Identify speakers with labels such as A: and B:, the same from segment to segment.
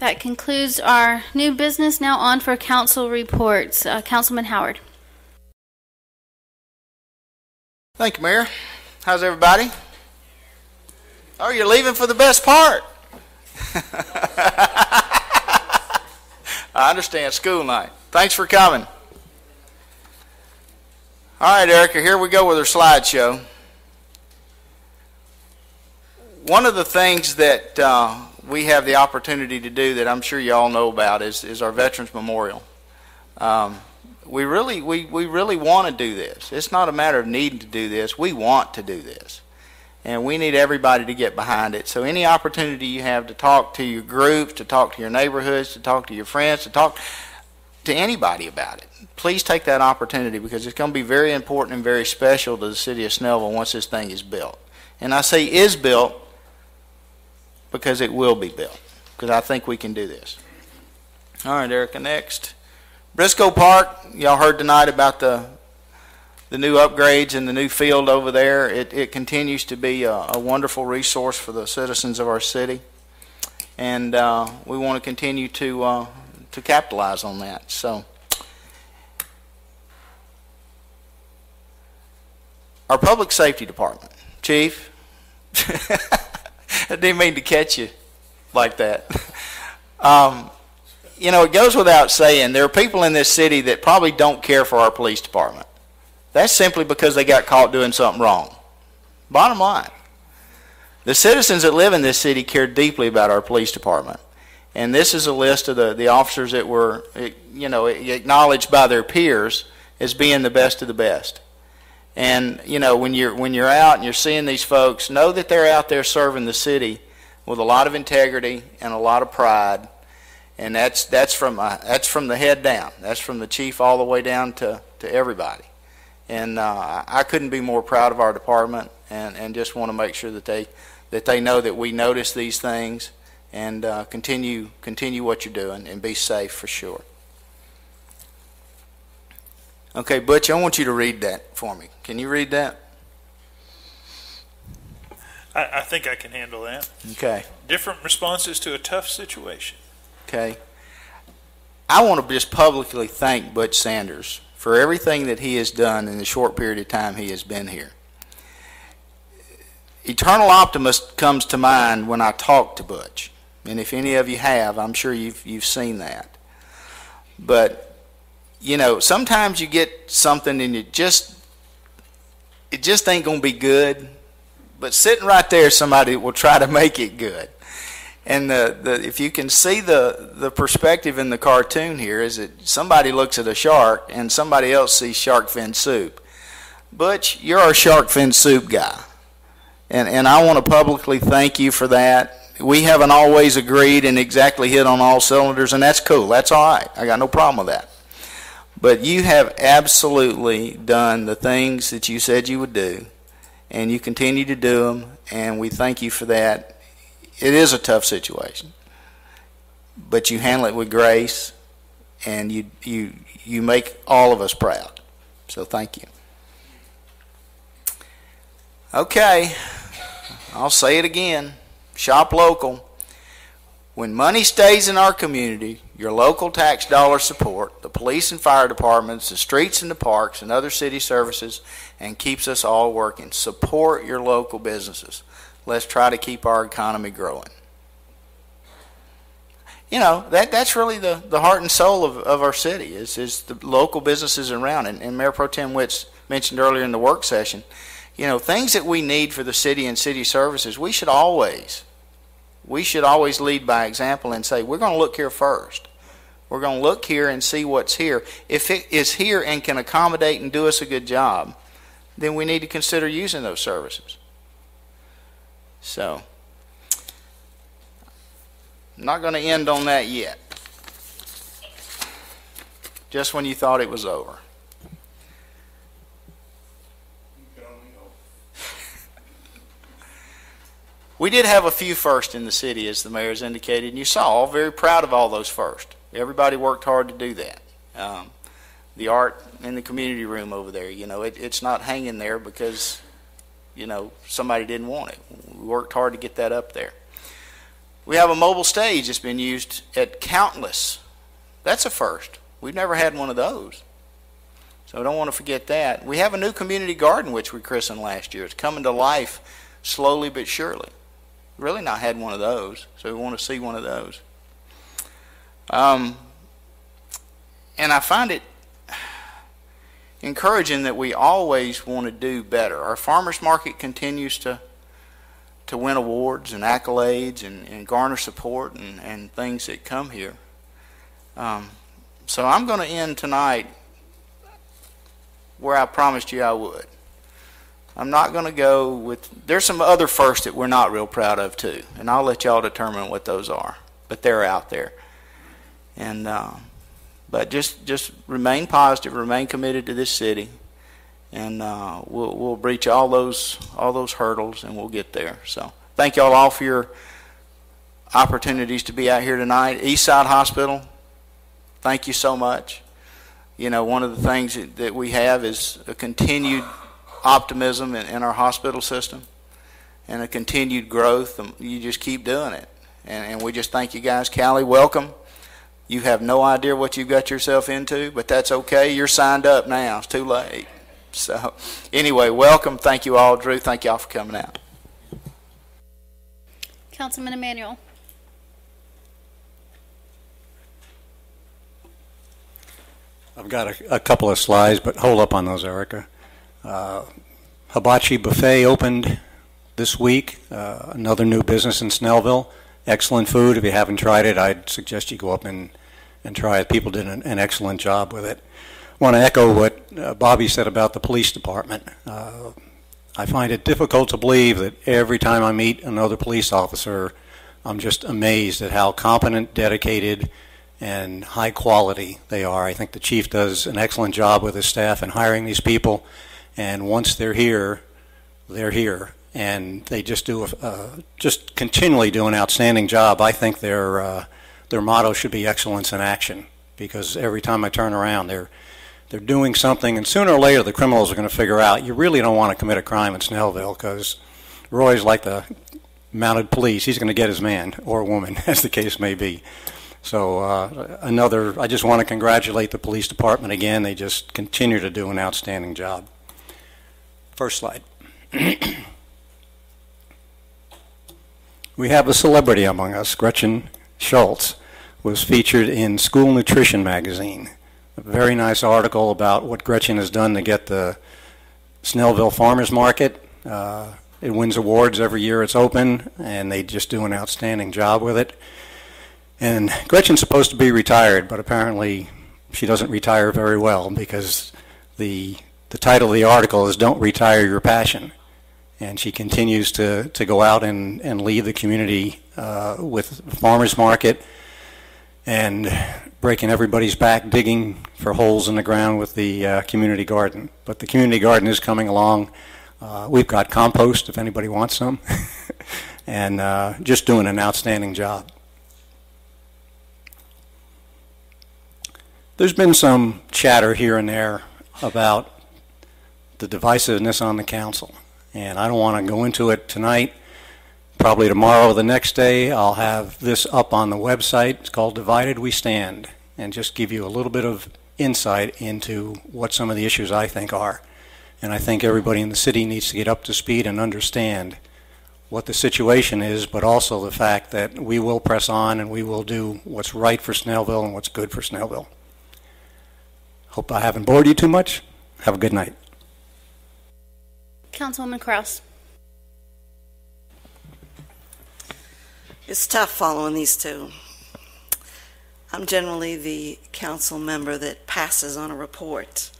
A: That concludes our new business. Now on for council reports. Councilman Howard.
B: Thank you, Mayor. How's everybody? Oh, you're leaving for the best part. I understand, school night. Thanks for coming. All right, Erica, here we go with our slideshow. One of the things that we have the opportunity to do that I'm sure you all know about is our Veterans Memorial. We really want to do this. It's not a matter of needing to do this. We want to do this. And we need everybody to get behind it. So any opportunity you have to talk to your groups, to talk to your neighborhoods, to talk to your friends, to talk to anybody about it, please take that opportunity, because it's going to be very important and very special to the city of Snellville once this thing is built. And I say is built because it will be built, because I think we can do this. All right, Erica, next. Briscoe Park, y'all heard tonight about the new upgrades and the new field over there. It continues to be a wonderful resource for the citizens of our city, and we want to continue to capitalize on that. So, our public safety department, Chief. I didn't mean to catch you like that. You know, it goes without saying, there are people in this city that probably don't care for our police department. That's simply because they got caught doing something wrong. Bottom line. The citizens that live in this city care deeply about our police department. And this is a list of the officers that were, you know, acknowledged by their peers as being the best of the best. And, you know, when you're out and you're seeing these folks, know that they're out there serving the city with a lot of integrity and a lot of pride. And that's from the head down. That's from the chief all the way down to everybody. And I couldn't be more proud of our department, and just want to make sure that they know that we notice these things, and continue what you're doing, and be safe for sure. Okay, Butch, I want you to read that for me. Can you read that?
C: I think I can handle that.
B: Okay.
C: Different responses to a tough situation.
B: Okay. I want to just publicly thank Butch Sanders for everything that he has done in the short period of time he has been here. Eternal optimist comes to mind when I talk to Butch, and if any of you have, I'm sure you've seen that. But you know, sometimes you get something and it just ain't gonna be good, but sitting right there, somebody will try to make it good. And if you can see the perspective in the cartoon here, is that somebody looks at a shark and somebody else sees shark fin soup. Butch, you're our shark fin soup guy. And I want to publicly thank you for that. We haven't always agreed and exactly hit on all cylinders, and that's cool. That's all right. I got no problem with that. But you have absolutely done the things that you said you would do, and you continue to do them, and we thank you for that. It is a tough situation, but you handle it with grace, and you make all of us proud. So thank you. Okay, I'll say it again. Shop local. When money stays in our community, your local tax dollars support the police and fire departments, the streets and the parks, and other city services, and keeps us all working. Support your local businesses. Let's try to keep our economy growing. You know, that's really the heart and soul of our city, is the local businesses around. And Mayor Pro Tem Witts mentioned earlier in the work session, you know, things that we need for the city and city services, we should always lead by example and say, we're going to look here first. We're going to look here and see what's here. If it is here and can accommodate and do us a good job, then we need to consider using those services. So, I'm not going to end on that yet. Just when you thought it was over. We did have a few firsts in the city, as the mayor's indicated, and you saw, very proud of all those firsts. Everybody worked hard to do that. The art in the community room over there, you know, it's not hanging there because, you know, somebody didn't want it. We worked hard to get that up there. We have a mobile stage that's been used at countless. That's a first. We've never had one of those. So I don't want to forget that. We have a new community garden which we christened last year. It's coming to life slowly but surely. Really not had one of those, so we want to see one of those. And I find it encouraging that we always want to do better. Our farmers market continues to win awards and accolades and garner support and things that come here. So I'm going to end tonight where I promised you I would. I'm not going to go with, there's some other firsts that we're not real proud of too, and I'll let y'all determine what those are, but they're out there. And but just remain positive, remain committed to this city, and we'll breach all those hurdles, and we'll get there. So thank y'all all for your opportunities to be out here tonight. Eastside Hospital, thank you so much. You know, one of the things that we have is a continued optimism in our hospital system and a continued growth. You just keep doing it, and we just thank you guys. Callie, welcome. You have no idea what you've got yourself into, but that's okay. You're signed up now. It's too late. So anyway, welcome. Thank you all. Drew, thank you all for coming out.
A: Councilman Emanuel.
D: I've got a couple of slides, but hold up on those, Erica. Hibachi Buffet opened this week, another new business in Snellville. Excellent food. If you haven't tried it, I'd suggest you go up and try it. People did an excellent job with it. I want to echo what Bobby said about the police department. I find it difficult to believe that every time I meet another police officer, I'm just amazed at how competent, dedicated, and high quality they are. I think the chief does an excellent job with his staff in hiring these people, and once they're here, and they just do just continually do an outstanding job. I think their motto should be excellence in action, because every time I turn around, they're doing something, and sooner or later the criminals are going to figure out you really don't want to commit a crime in Snellville, because Roy's like the mounted police. He's going to get his man or woman, as the case may be. So I just want to congratulate the police department again. They just continue to do an outstanding job. First slide. We have a celebrity among us. Gretchen Schultz was featured in School Nutrition magazine. A very nice article about what Gretchen has done to get the Snellville Farmers Market. It wins awards every year it's open, and they just do an outstanding job with it. And Gretchen's supposed to be retired, but apparently she doesn't retire very well, because the title of the article is "Don't Retire Your Passion." And she continues to go out and lead the community with farmers market and breaking everybody's back, digging for holes in the ground with the community garden. But the community garden is coming along. We've got compost if anybody wants some, and just doing an outstanding job. There's been some chatter here and there about the divisiveness on the council, and I don't want to go into it tonight. Probably tomorrow or the next day I'll have this up on the website. It's called Divided We Stand, and just give you a little bit of insight into what some of the issues I think are. And I think everybody in the city needs to get up to speed and understand what the situation is, but also the fact that we will press on and we will do what's right for Snellville and what's good for Snellville. Hope I haven't bored you too much. Have a good night.
A: Councilwoman Kraus.
E: It's tough following these two. I'm generally the council member that passes on a report,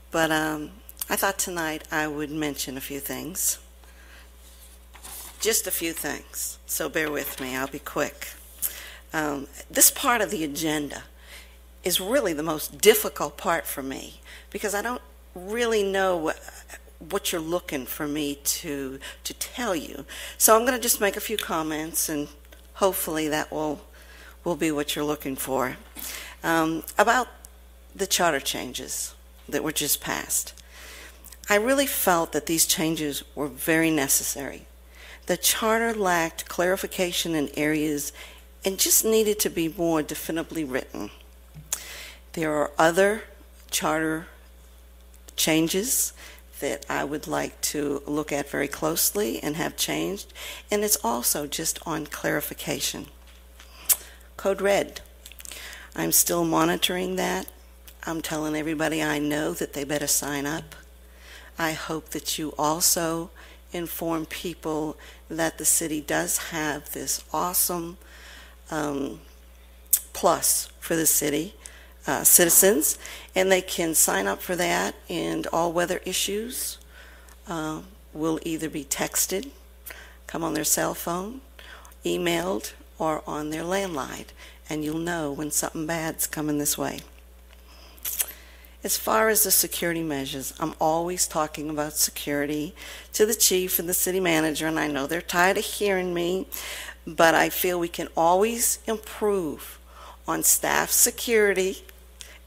E: but I thought tonight I would mention a few things. Just a few things, so bear with me, I'll be quick. This part of the agenda is really the most difficult part for me, because I don't really know what you're looking for me to tell you. So I'm going to just make a few comments, and hopefully that will be what you're looking for. About the charter changes that were just passed. I really felt that these changes were very necessary, The charter lacked clarification in areas and just needed to be more definitively written. There are other charter changes that I would like to look at very closely and have changed, and it's also just on clarification. Code Red. I'm still monitoring that. I'm telling everybody I know that they better sign up. I hope that you also inform people that the city does have this awesome plus for the city citizens, and they can sign up for that, and all weather issues will either be texted, come on their cell phone, emailed, or on their landline, and you'll know when something bad's coming this way. As far as the security measures, I'm always talking about security to the chief and the city manager, and I know they're tired of hearing me, but I feel we can always improve on staff security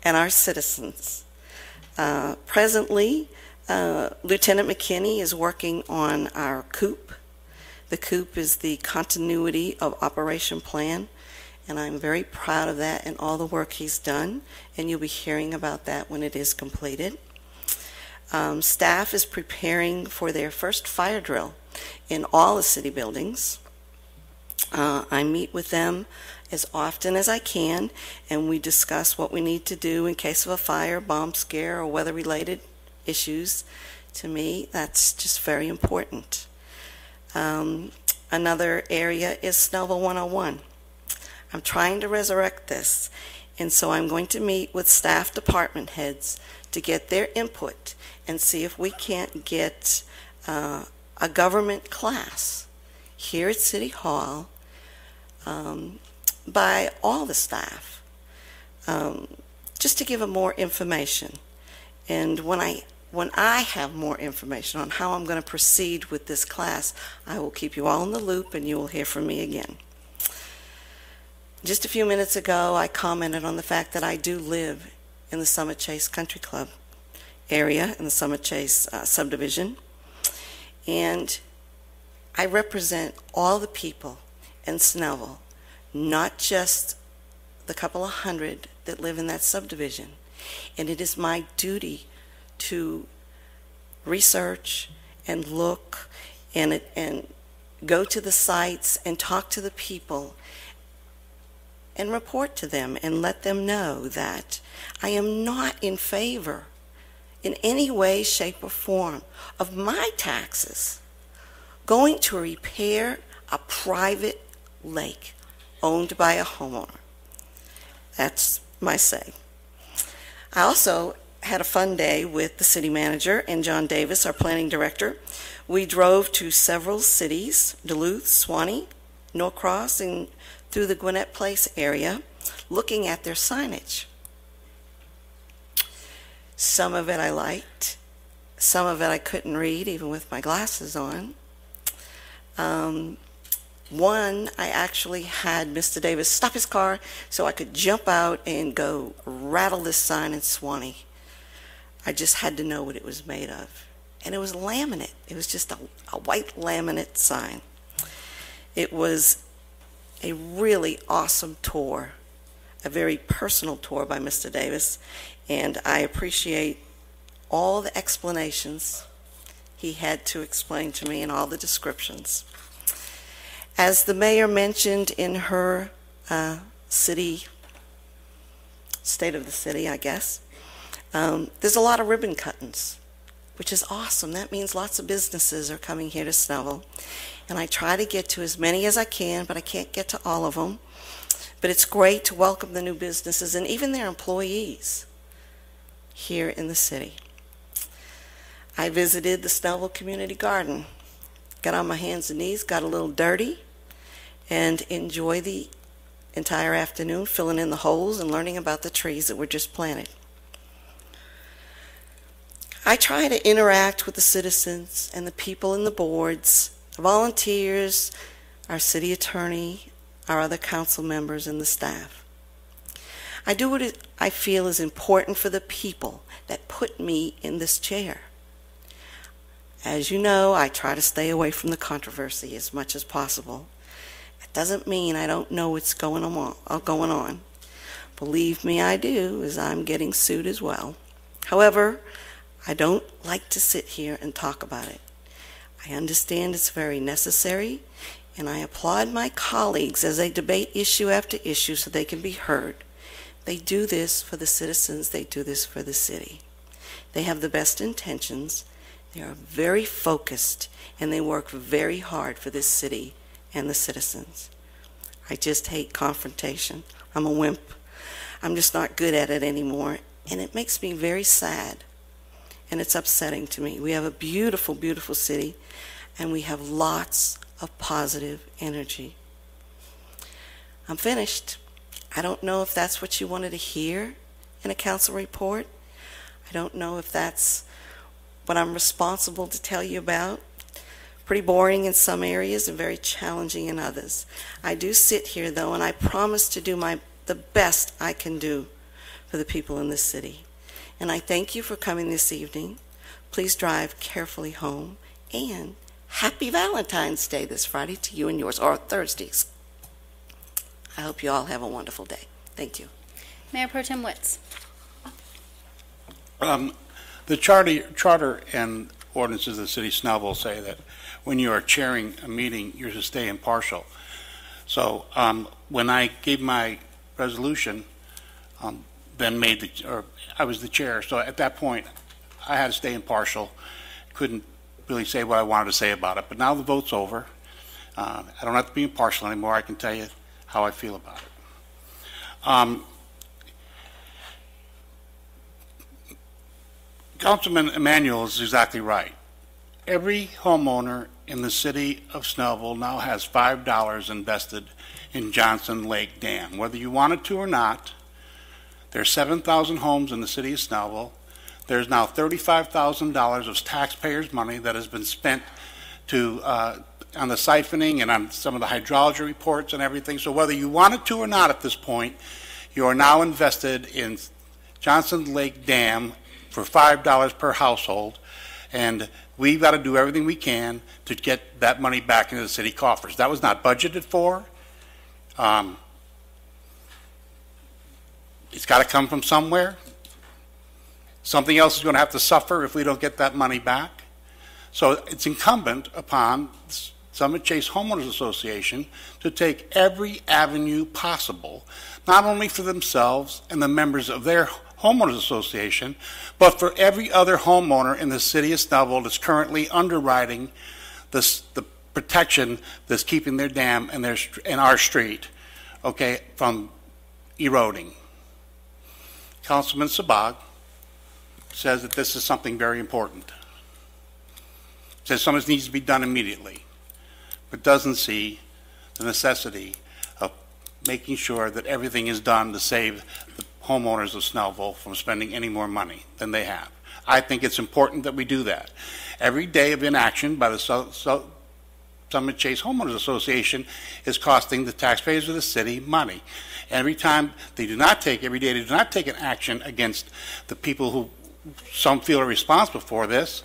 E: and our citizens. Presently, Lieutenant McKinney is working on our COOP. The COOP is the Continuity of Operation Plan, and I'm very proud of that and all the work he's done, and you'll be hearing about that when it is completed. Staff is preparing for their first fire drill in all the city buildings. I meet with them as often as I can, and we discuss what we need to do in case of a fire, bomb scare, or weather-related issues. To me, that's just very important. Another area is Snellville 101. I'm trying to resurrect this, and so I'm going to meet with staff department heads to get their input and see if we can't get a government class here at City Hall by all the staff, just to give them more information. And when I have more information on how I'm going to proceed with this class, I will keep you all in the loop, and you will hear from me again. Just a few minutes ago, I commented on the fact that I do live in the Summit Chase Country Club area, in the Summit Chase subdivision, and I represent all the people in Snellville, not just the couple of hundred that live in that subdivision. And it is my duty to research and look and go to the sites and talk to the people and report to them and let them know that I am not in favor in any way, shape, or form of my taxes going to repair a private lake owned by a homeowner. That's my say. I also had a fun day with the city manager and John Davis, our planning director. We drove to several cities, Duluth, Suwanee, Norcross, and through the Gwinnett Place area, looking at their signage. Some of it I liked, some of it I couldn't read even with my glasses on. One, I actually had Mr. Davis stop his car so I could jump out and go rattle this sign in Suwanee. I just had to know what it was made of. And it was laminate. It was just a white laminate sign. It was a really awesome tour, a very personal tour by Mr. Davis, and I appreciate all the explanations he had to explain to me and all the descriptions. As the mayor mentioned in her state of the city, I guess, there's a lot of ribbon cuttings, which is awesome. That means lots of businesses are coming here to Snellville. And I try to get to as many as I can, but I can't get to all of them. But it's great to welcome the new businesses and even their employees here in the city. I visited the Snellville Community Garden, got on my hands and knees, got a little dirty, and enjoyed the entire afternoon filling in the holes and learning about the trees that were just planted. I try to interact with the citizens and the people in the boards, the volunteers, our city attorney, our other council members, and the staff. I do what I feel is important for the people that put me in this chair. As you know, I try to stay away from the controversy as much as possible. It doesn't mean I don't know what's going on. Believe me, I do, as I'm getting sued as well. However, I don't like to sit here and talk about it. I understand it's very necessary, and I applaud my colleagues as they debate issue after issue so they can be heard. They do this for the citizens. They do this for the city. They have the best intentions. They are very focused, and they work very hard for this city and the citizens. I just hate confrontation. I'm a wimp. I'm just not good at it anymore, and it makes me very sad, and it's upsetting to me. We have a beautiful, beautiful city, and we have lots of positive energy. I'm finished. I don't know if that's what you wanted to hear in a council report. I don't know if that's what I'm responsible to tell you about. Pretty boring in some areas and very challenging in others. I do sit here, though, and I promise to do the best I can do for the people in this city. And I thank you for coming this evening. Please drive carefully home, and happy Valentine's Day this Friday to you and yours, or Thursdays. I hope you all have a wonderful day. Thank you.
A: Mayor Pro Tem Witz.
F: The charter and ordinances of the city of Snellville say that when you are chairing a meeting, you're to stay impartial. So when I gave my resolution, Ben I was the chair. So at that point, I had to stay impartial. Couldn't really say what I wanted to say about it. But now the vote's over. I don't have to be impartial anymore. I can tell you how I feel about it. Councilman Emanuel is exactly right. Every homeowner in the city of Snellville now has $5 invested in Johnson Lake Dam. Whether you wanted to or not, there's 7,000 homes in the city of Snellville. There's now $35,000 of taxpayers' money that has been spent on the siphoning and on some of the hydrology reports and everything. So whether you wanted to or not at this point, you are now invested in Johnson Lake Dam for $5 per household, and we've got to do everything we can to get that money back into the city coffers. That was not budgeted for. It's got to come from somewhere. Something else is going to have to suffer if we don't get that money back. So it's incumbent upon Summit Chase Homeowners Association to take every avenue possible, not only for themselves and the members of their homeowners association, but for every other homeowner in the city of Snellville that's currently underwriting the protection that's keeping their dam and our street, okay, from eroding. Councilman Sabag says that this is something very important. Says something needs to be done immediately, but doesn't see the necessity of making sure that everything is done to save the homeowners of Snellville from spending any more money than they have. I think it's important that we do that. Every day of inaction by the Summit Chase Homeowners Association is costing the taxpayers of the city money. Every day they do not take an action against the people who some feel are responsible for this.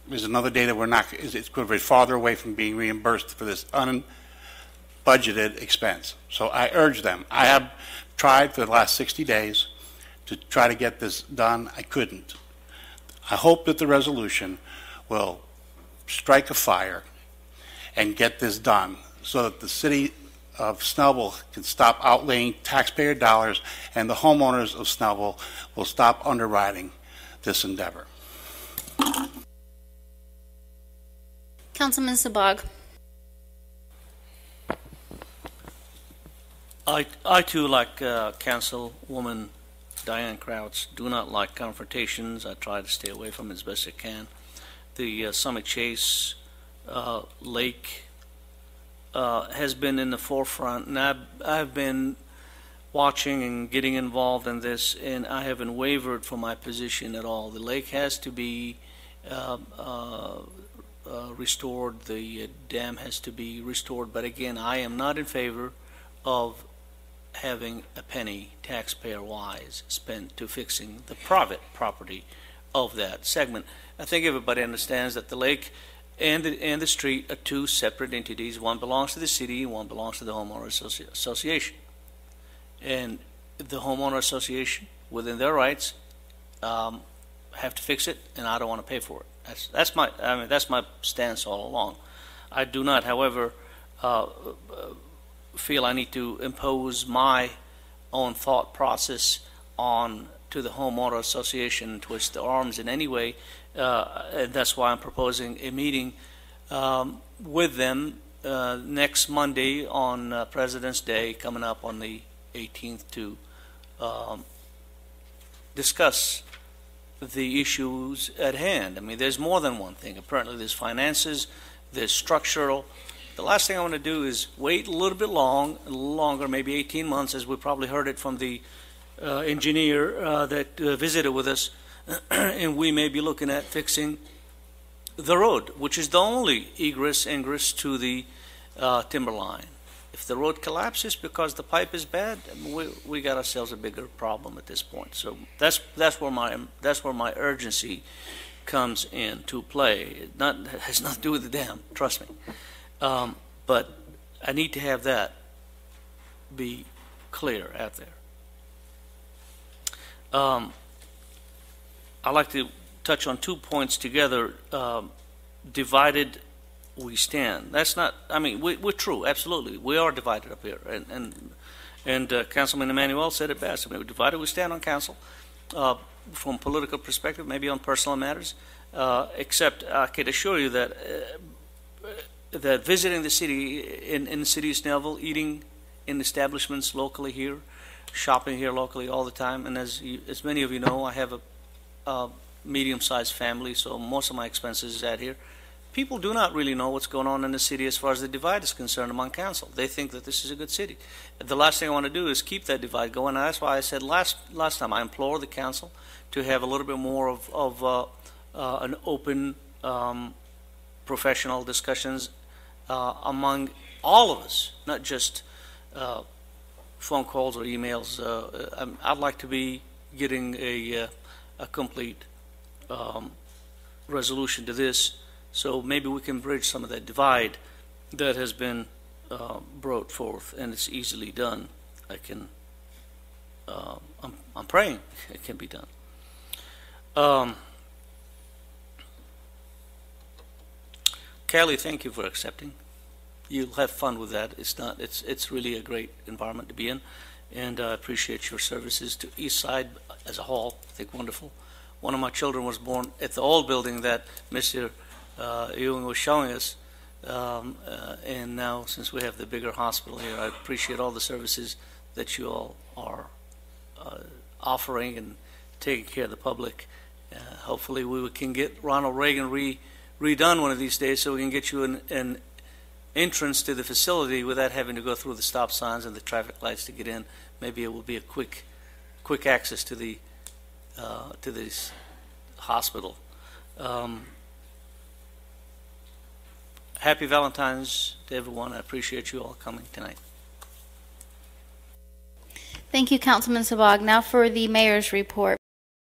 F: There's another day that it's going to be farther away from being reimbursed for this unbudgeted expense. So I urge them. I have tried for the last 60 days to try to get this done. I couldn't. I hope that the resolution will strike a fire and get this done so that the city of Snellville can stop outlaying taxpayer dollars and the homeowners of Snellville will stop underwriting this endeavor.
A: Councilman Sabag.
G: I too, like Councilwoman Diane Crouch, do not like confrontations. I try to stay away from it as best I can. The Summit Chase Lake has been in the forefront, and I've been watching and getting involved in this, and I haven't wavered from my position at all. The lake has to be restored. The dam has to be restored. But again, I am not in favor of having a penny taxpayer-wise spent to fixing the private property of that segment. I think everybody understands that the lake and the street are two separate entities. One belongs to the city, one belongs to the homeowner association. And the homeowner association, within their rights, have to fix it, and I don't want to pay for it. That's my stance all along. I do not, however, feel I need to impose my own thought process on to the homeowner association and twist their arms in any way. And that's why I'm proposing a meeting with them next Monday on President's Day, coming up on the 18th, to discuss the issues at hand. I mean, there's more than one thing. Apparently, there's finances, there's structural. The last thing I want to do is wait a little bit longer, maybe 18 months, as we probably heard it from the engineer that visited with us, and we may be looking at fixing the road, which is the only ingress to the timberline. If the road collapses because the pipe is bad, we got ourselves a bigger problem at this point. So that's where my urgency comes into play. It has nothing to do with the dam, trust me. But I need to have that be clear out there. I'd like to touch on 2 points together. Divided we stand. That's not, I mean, we're true, absolutely. We are divided up here. And Councilman Emanuel said it best. I mean, we're divided we stand on council from political perspective, maybe on personal matters, except I can assure you that that visiting the city, in the city of Snellville, eating in establishments locally here, shopping here locally all the time, and as many of you know, I have a medium-sized family, so most of my expenses is out here. People do not really know what's going on in the city as far as the divide is concerned among council. They think that this is a good city. The last thing I want to do is keep that divide going. And that's why I said last time I implore the council to have a little bit more of an open, professional discussions among all of us, not just phone calls or emails. I'd like to be getting a complete resolution to this, so maybe we can bridge some of that divide that has been brought forth, and it's easily done. I'm praying it can be done. Kelly, thank you for accepting. You'll have fun with that. It's really a great environment to be in, and I appreciate your services to East Side as a whole. I think wonderful. One of my children was born at the old building that Mr. Ewing was showing us, and now since we have the bigger hospital here, I appreciate all the services that you all are offering and taking care of the public. Hopefully we can get Ronald Reagan redone one of these days, so we can get you an entrance to the facility without having to go through the stop signs and the traffic lights to get in. Maybe it will be a quick access to this hospital. Happy Valentine's to everyone. I appreciate you all coming tonight.
A: Thank you, Councilman Sabag. Now for the mayor's report.